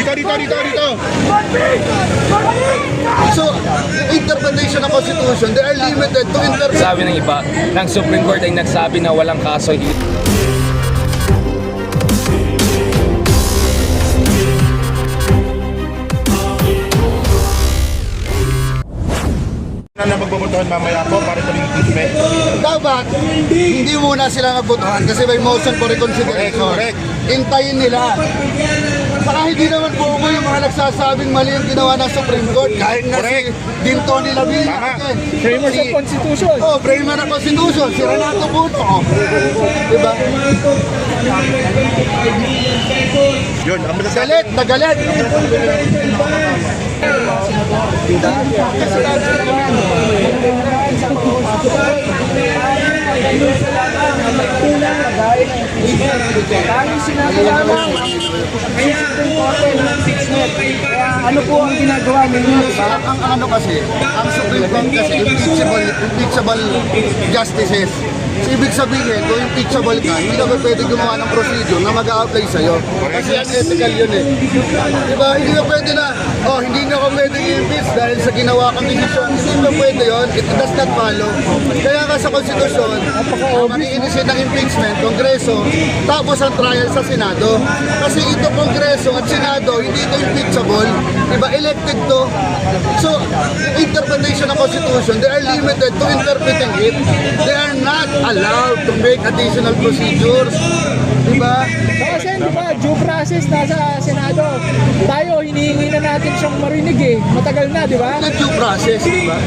Dito. So, interpretation ng Constitution, they are limited to interpret. Sabi ng iba, ng Supreme Court ay nagsabi na walang kaso. Na magbobotohan mamaya po para ito yung impeachment. Dapat, hindi muna sila nagbotohan kasi may motion for reconsideration. Correct. Hintayin nila. Saka hindi naman po ako yung mga nagsasabing mali yung ginawa ng Supreme Court. Kahit nga si Tony Labilla. Tama. Framers of Constitution. Oh, framer ng Constitution. Si Renato Puno. Oh. Diba? Yun, ang masasabi. Galit na galit. Ano po ang ginagawa ninyo? Ang ano kasi, ang Supreme Court kasi impeachable justices. So, ibig sabihin, kung impeachable ka, hindi ka pwede gumawa ng procedure na mag-a-apply sa'yo. Kasi unethical yun eh. Diba? Hindi ka pwede na, hindi na ako pwede i-impeach dahil sa ginawa kong desisyon. Hindi na pwede yun. It does not follow. Kaya nga sa Konstitusyon, mag-i-initiate ng impeachment, Kongreso, tapos ang trial sa Senado. Kasi ito Kongreso at Senado, hindi ito impeachable. Diba? Elected to. So, interpretation ng Constitution, they are limited to interpreting it. They are not allowed to make additional procedures. Diba? Kasi di ba, due process nasa Senado. Tayo, hinihingi na natin siyang marinig eh. Matagal na, di ba? Yung due process, diba?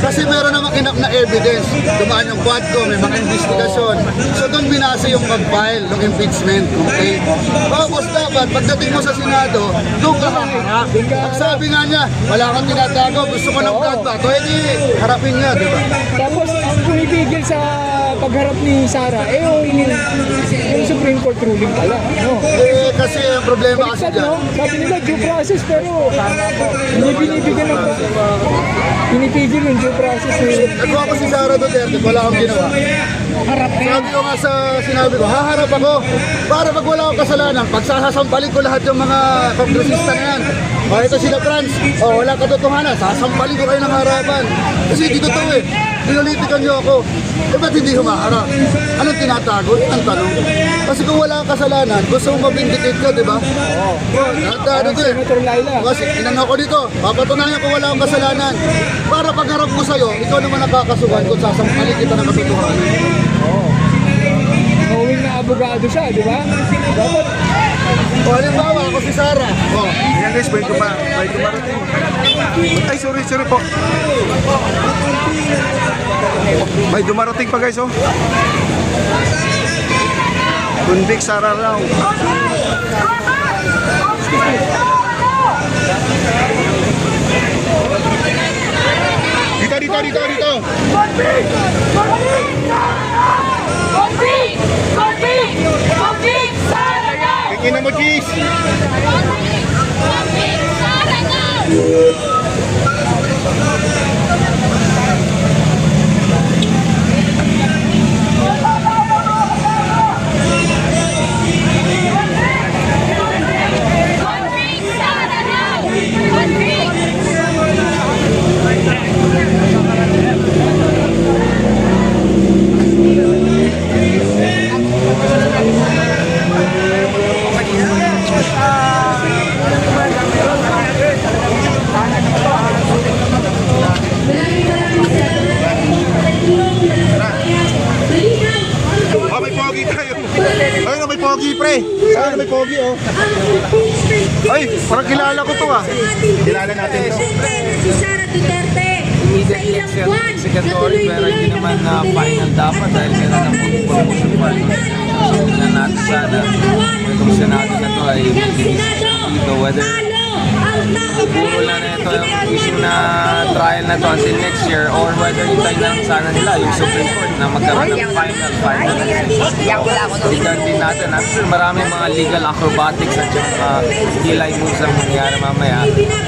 Kasi meron namang enough na evidence. Dumaan yung Quadco, may mga investigasyon. So doon binasa yung mag-file ng impeachment. Okay? Tapos dapat, pagdating mo sa Senado, doon ka haharap. Ang sabi nga niya, wala kang tinatago, gusto ko ng Quadco. Pwede, harapin niya, diba? Tapos, ang pumipigil sa pagharap ni Sara, yung Supreme Court ruling pala. No? Kasi ang problema kasi Sabi, dyan, no? Sabi nila due process pero hindi binibigyan ng pinipigil yung due process. nagawa ko si Sara Duterte, wala akong ginawa. Harap na yan. Sabi ko nga sa sinabi ko, haharap ako para pag wala akong kasalanan, pagsasampalin ko lahat yung mga kongresista na yan. O ito sila Franz, wala katotohanan, sasampalin ko kayo ng harapan. Kasi hindi totoo eh, pinolitikan niyo ako. Ba't hindi humaharap? Anong tinatago? Ang tanong. Kasi kung wala kang kasalanan, gusto mong mabindicate ka, di ba? Oo. Ano ko eh. Senator Laila. Kasi inano ko dito, papatunayan ko wala akong kasalanan. Para pagharap ko sa'yo, ikaw naman nakakasuhan kung sasampalin kita ng katotohanan. Knowing na abogado siya, di ba? Dapat Halimbawa, ako si Sara. Yan guys, may dumarating. Ay, sorry po. May dumarating pa guys, oh. Convict Sara raw. Dito. Tingin mo, Gis. May pogi tayo. Ayun na, may pogi, pre. Ayun na, may pogi, oh. Ay, parang kilala ko to, ah. Kilala natin to. Si Sara Duterte sa ilang buwan. Secretary, pero hindi naman na final dapat dahil meron ng promotion file. So, tingnan natin sana itong Senado na to ay dito whether puro lang na ito yung issue na trial na to until next year or whether hintayin lang sana nila yung Supreme Court na magkaroon ng final tignan din natin. I'm sure maraming mga legal acrobatics at yung hilay moves ang mangyayari mamaya,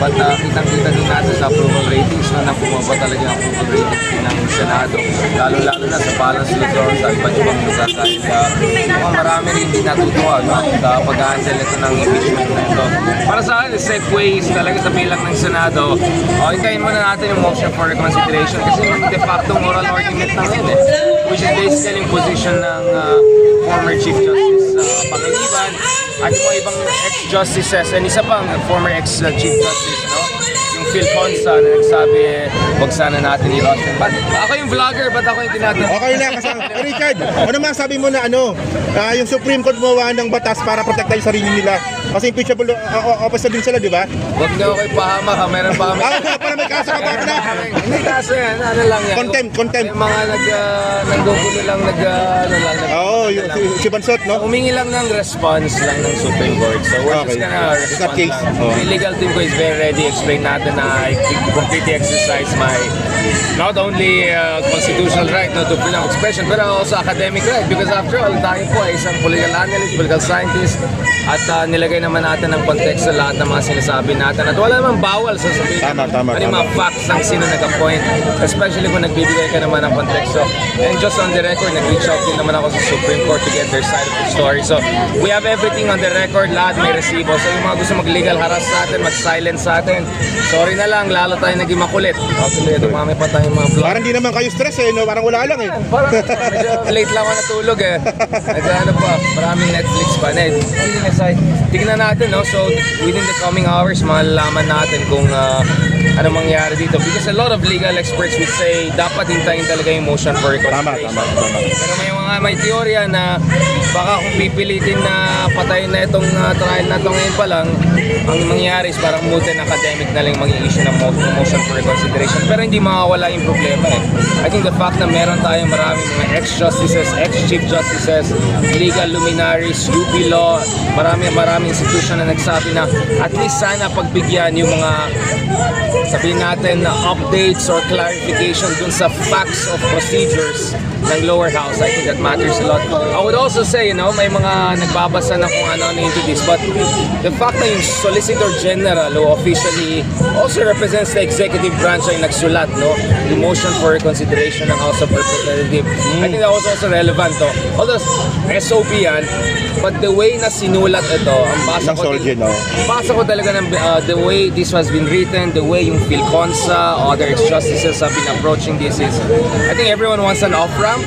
but kitang-kita din natin sa approval ratings na bumaba talaga ang approval ratings din ng Senado, lalo-lalo na sa balance Luzon sa iba't ibang lugar dahil marami rin hindi natutuwa, no? Pag-handle ito ng impeachment na ito. Para sa the segues talaga sa bilang ng Senado, hintayin muna natin yung motion for reconsideration kasi yung de facto moral argument na yun which is basically yung position ng former Chief Justice Pangiliban at yung mga ibang ex-justices and isa pang former ex-Chief Justice, no? Yung Phil Consa na nagsabi, wag sana natin i-rush. But ako yung vlogger, ba't ako yung tinatanong? Okay lang, kasama. Richard, ano masabi mo na yung Supreme Court gumawa ng batas para protektahan yung sarili nila? Kasi impeachable officer din sila, di ba? Huwag niyo ako ipahamak ha, meron pa kami. Para may kaso ka pa na. Hindi kaso yan, ano lang yan. Contempt. Yung mga nanggugulo lang, Oo, si Bansot, no? Humingi lang ng response lang ng Supreme Court. So we're Okay. just gonna It's not respond case. lang. Oh. The legal team ko is very ready. Explain natin na I completely exercise my not only constitutional right to freedom of expression but also academic right because after all tayo po ay isang political analyst, political scientist at nilagay naman natin ng context sa lahat ng mga sinasabi natin at wala namang bawal sa sabihin Tama. ano yung mga facts ng sino nag-appoint especially kung nagbibigay ka naman ng konteksto and just on the record nag-reach out din naman ako sa Supreme Court to get their side of the story so we have everything on the record lahat may resibo so yung mga gusto mag-legal harass sa atin mag-silence sa atin sorry na lang lalo tayo naging makulit okay, dumami pa tayong mga vlog Parang di naman kayo stress no? Parang wala lang eh. parang medyo late lang ako natulog eh. Ano pa, maraming Netflix pa. Tignan natin, no? So, within the coming hours, malalaman natin kung ano mangyari dito. Because a lot of legal experts would say, dapat hintayin talaga yung motion for reconsideration. Tama. Pero may teorya na baka kung pipilitin na patayin na itong trial na ito ngayon pa lang, ang mangyayari is parang moot and academic na lang maging issue ng motion for reconsideration. Pero hindi mawawala yung problema eh. I think the fact na meron tayong maraming mga ex-justices, ex-chief justices, legal luminaries, UP law, maraming institution na nagsabi na at least sana pagbigyan yung mga sabihin natin na updates or clarification dun sa facts of procedures ng lower house. I think that matters a lot. I would also say, may mga nagbabasa na kung ano into this, but the fact na yung Solicitor General who officially also represents the executive branch ay nagsulat, yung motion for reconsideration ng House of Representatives. I think that was also relevant, although SOP yan, but the way na sinulat ito, ang basa ko, basa ko talaga ng the way this has been written, the way yung Phil Consa, other ex-justices have been approaching this is, I think everyone wants an off-ramp.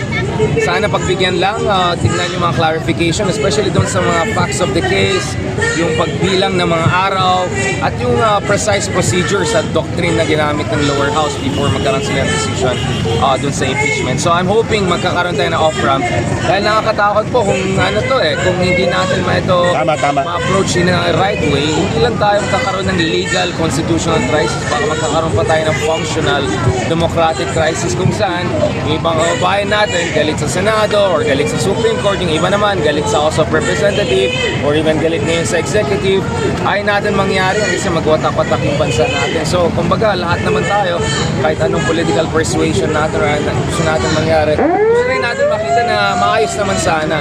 Sana pagbigyan lang, tignan yung mga clarification, especially doon sa mga facts of the case, yung pagbilang ng mga araw, at yung precise procedures at doctrine na ginamit ng lower house before magkaroon sila ng decision doon sa impeachment. So I'm hoping magkakaroon tayo ng off-ramp dahil nakakatakot po kung kung hindi natin ma-approach in a right way, hindi lang tayo magkakaroon ng legal constitutional crisis, baka magkakaroon pa tayo ng functional democratic crisis kung saan yung ibang kababayan natin galit sa Senado or galit sa Supreme Court, yung iba naman galit sa House of Representatives or even galit ngayon sa Executive, ay natin mangyari kasi magwatak-watak yung bansa natin. So, kumbaga, lahat naman tayo, kahit anong political persuasion natin or gusto natin mangyari, gusto rin natin makita na maayos naman sana.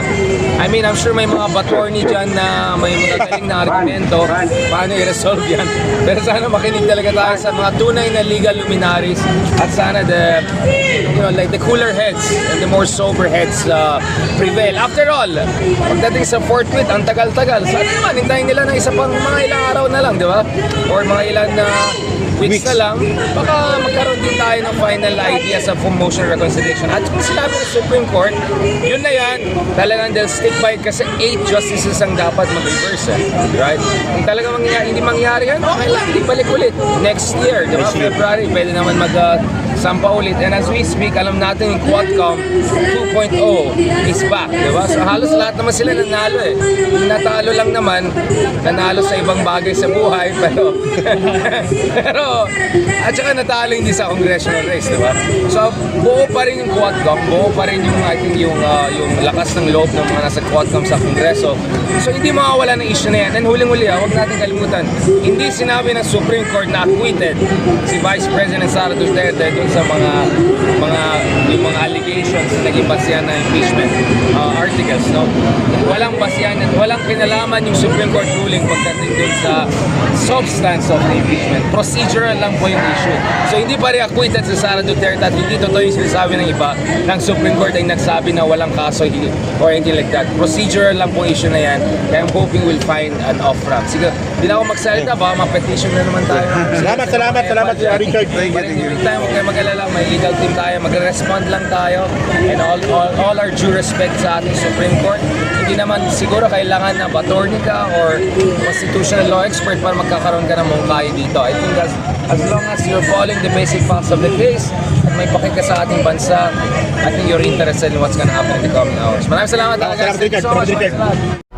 I mean, I'm sure may mga battorney dyan na may magagaling na argumento paano i-resolve yan. Pero sana makinig talaga tayo sa mga tunay na legal luminaries at sana the cooler heads and the more sober heads prevail. After all, pagdating sa forthwith, ang tagal-tagal. Sana naman, hintayin nila ng isa pang mga ilang araw na lang, di ba? Or mga ilang weeks na lang, baka magkaroon din tayo ng final idea sa motion reconsideration. At kung sinabi ng Supreme Court, yun na yan, talagang they'll stick by it kasi 8 justices ang dapat mag-reverse. Right? Kung talagang hindi mangyari yan, okay lang, hindi balik ulit. Next year, di ba? February, pwede naman sampa ulit. And as we speak, alam natin yung Quadcom 2.0 is back, di ba? So halos lahat naman sila nanalo eh. Yung natalo lang naman, nanalo sa ibang bagay sa buhay, pero at saka natalo hindi sa congressional race, di ba? So buo pa rin yung Quadcom, buo pa rin yung I think yung lakas ng loob ng mga nasa Quadcom sa Kongreso. So hindi mawawala ng issue na yan. And huling-huli, huwag natin kalimutan, hindi sinabi ng Supreme Court na acquitted si Vice President Sara Duterte dun sa yung mga allegations na naging basihan ng impeachment articles, no? Walang basihan at walang kinalaman yung Supreme Court ruling pagdating dun sa substance of the impeachment. Procedural lang po yung issue. So hindi pa rin acquitted si Sara Duterte at hindi totoo yung sinasabi ng iba ng Supreme Court ay nagsabi na walang kaso or anything like that. Procedural lang po issue na yan. Kaya I'm hoping we'll find an off-ramp. Sige, Hindi na ako magsalita, baka ma-petition na naman tayo. Salamat, Richard. Thank But in the meantime, huwag kayo mag-alala, may legal team tayo, mag-respond lang tayo. And all our due respect sa ating Supreme Court. Hindi naman siguro kailangan na attorney ka or constitutional law expert para magkakaroon ka ng mungkahi dito. I think as long as you're following the basic facts of the case at may pakik ka sa ating bansa, I think you're interested in what's gonna happen in the coming hours. Maraming salamat. Salamat, Thank you so Richard. much. Richard.